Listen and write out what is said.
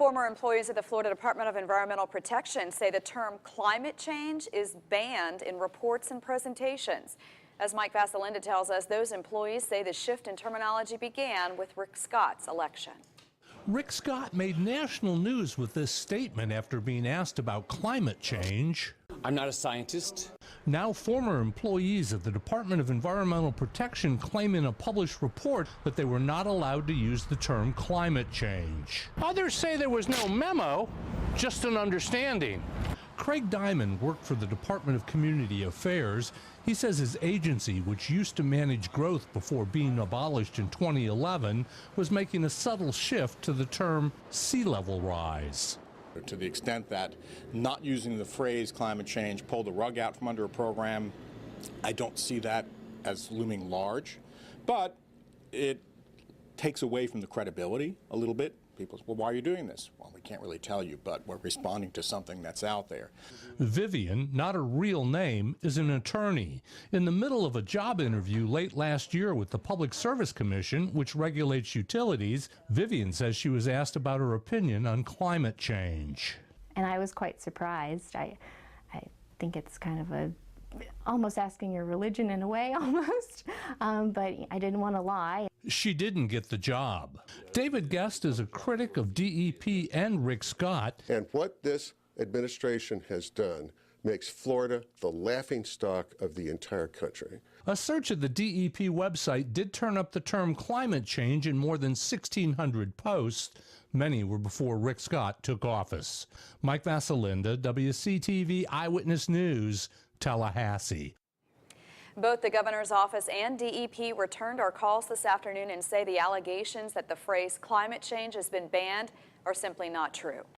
Former employees of the Florida Department of Environmental Protection say the term climate change is banned in reports and presentations. As Mike Vasalinda tells us, those employees say the shift in terminology began with Rick Scottâs' election. Rick Scott made national news with this statement after being asked about climate change. I'm not a scientist. Now former employees of the Department of Environmental Protection claim in a published report that they were not allowed to use the term climate change. Others say there was no memo, just an understanding. Craig Diamond worked for the Department of Community Affairs. He says his agency, which used to manage growth before being abolished in 2011, was making a subtle shift to the term sea level rise. To the extent that not using the phrase climate change pulled the rug out from under a program, I don't see that as looming large, but it takes away from the credibility a little bit. People say, well, why are you doing this? Well, we can't really tell you, but we're responding to something that's out there. Vivian, not a real name, is an attorney. In the middle of a job interview late last year with the Public Service Commission, which regulates utilities, Vivian says she was asked about her opinion on climate change. And I was quite surprised. I think it's kind of almost asking your religion in a way, almost, but I didn't want to lie. She didn't get the job. David Guest is a critic of DEP and Rick Scott. And what this administration has done makes Florida the laughingstock of the entire country. A search of the DEP website did turn up the term climate change in more than 1,600 posts. Many were before Rick Scott took office. Mike Vasalinda, WCTV Eyewitness News, Tallahassee. Both the governor's office and DEP returned our calls this afternoon and say the allegations that the phrase climate change has been banned are simply not true.